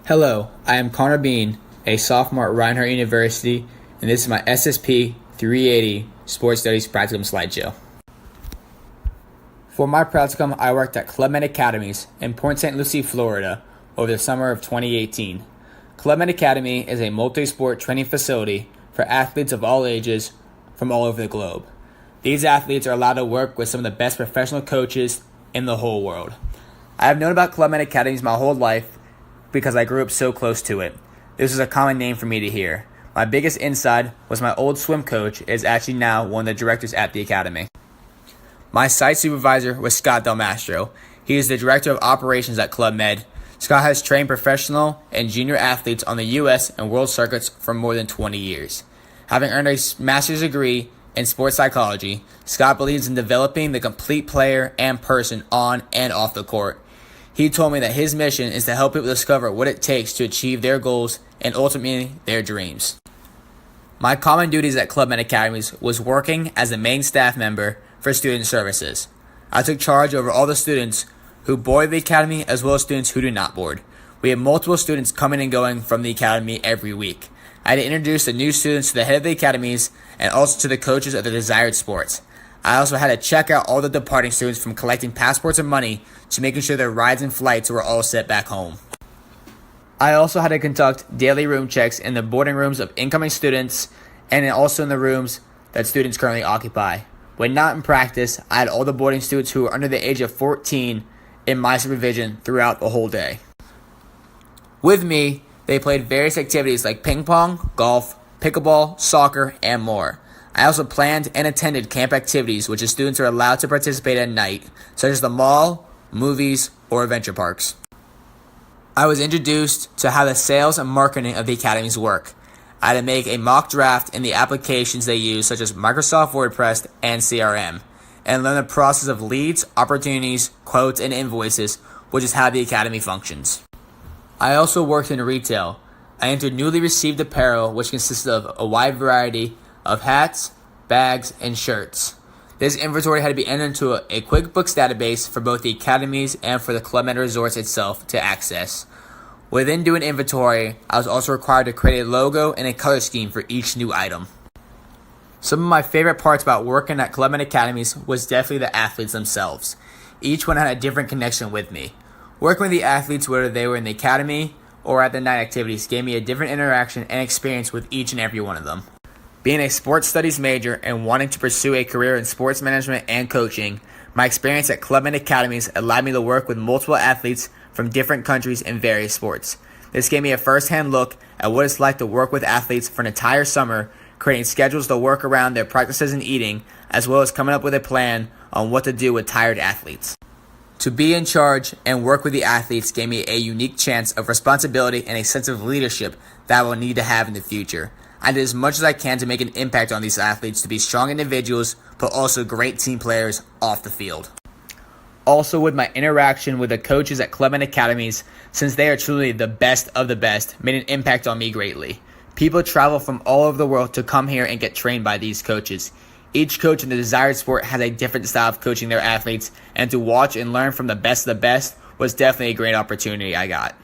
Hello, I am Connor Bean, a sophomore at Reinhardt University, and this is my SSP 380 Sports Studies Practicum slideshow. For my practicum, I worked at Club Med Academies in Port St. Lucie, Florida, over the summer of 2018. Club Med Academy is a multi-sport training facility for athletes of all ages from all over the globe. These athletes are allowed to work with some of the best professional coaches in the whole world. I have known about Club Med Academies my whole life because I grew up so close to it. This was a common name for me to hear. My biggest insight was my old swim coach is actually now one of the directors at the academy. My site supervisor was Scott Del Mastro. He is the director of operations at Club Med. Scott has trained professional and junior athletes on the U.S. and world circuits for more than 20 years. Having earned a master's degree in sports psychology, Scott believes in developing the complete player and person on and off the court. He told me that his mission is to help people discover what it takes to achieve their goals and ultimately their dreams. My common duties at Club Med Academies was working as the main staff member for student services. I took charge over all the students who board the academy as well as students who do not board. We have multiple students coming and going from the academy every week. I had to introduce the new students to the head of the academies and also to the coaches of the desired sports. I also had to check out all the departing students from collecting passports and money to making sure their rides and flights were all set back home. I also had to conduct daily room checks in the boarding rooms of incoming students and also in the rooms that students currently occupy. When not in practice, I had all the boarding students who were under the age of 14 in my supervision throughout the whole day. With me, they played various activities like ping pong, golf, pickleball, soccer, and more. I also planned and attended camp activities which the students are allowed to participate at night, such as the mall, movies, or adventure parks. I was introduced to how the sales and marketing of the academies work. I had to make a mock draft in the applications they use, such as Microsoft WordPress and CRM, and learn the process of leads, opportunities, quotes, and invoices, which is how the academy functions. I also worked in retail. I entered newly received apparel, which consisted of a wide variety of hats, bags, and shirts. This inventory had to be entered into a QuickBooks database for both the academies and for the Club Med Resorts itself to access. Within doing inventory, I was also required to create a logo and a color scheme for each new item. Some of my favorite parts about working at Club Med Academies was definitely the athletes themselves. Each one had a different connection with me. Working with the athletes, whether they were in the academy or at the night activities, gave me a different interaction and experience with each and every one of them. Being a sports studies major and wanting to pursue a career in sports management and coaching, my experience at Club Med Academies allowed me to work with multiple athletes from different countries in various sports. This gave me a first-hand look at what it's like to work with athletes for an entire summer, creating schedules to work around their practices and eating, as well as coming up with a plan on what to do with tired athletes. To be in charge and work with the athletes gave me a unique chance of responsibility and a sense of leadership that I will need to have in the future. I did as much as I can to make an impact on these athletes to be strong individuals, but also great team players off the field. Also, with my interaction with the coaches at Club Med Academies, since they are truly the best of the best, made an impact on me greatly. People travel from all over the world to come here and get trained by these coaches. Each coach in the desired sport has a different style of coaching their athletes, and to watch and learn from the best of the best was definitely a great opportunity I got.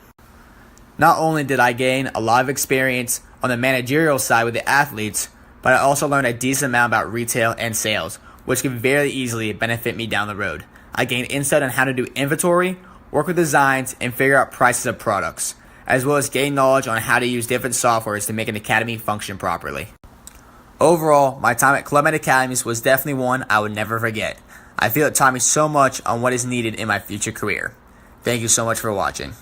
Not only did I gain a lot of experience on the managerial side with the athletes, but I also learned a decent amount about retail and sales, which can very easily benefit me down the road. I gained insight on how to do inventory, work with designs, and figure out prices of products, as well as gain knowledge on how to use different softwares to make an academy function properly. Overall, my time at Club Med Academies was definitely one I would never forget. I feel it taught me so much on what is needed in my future career. Thank you so much for watching.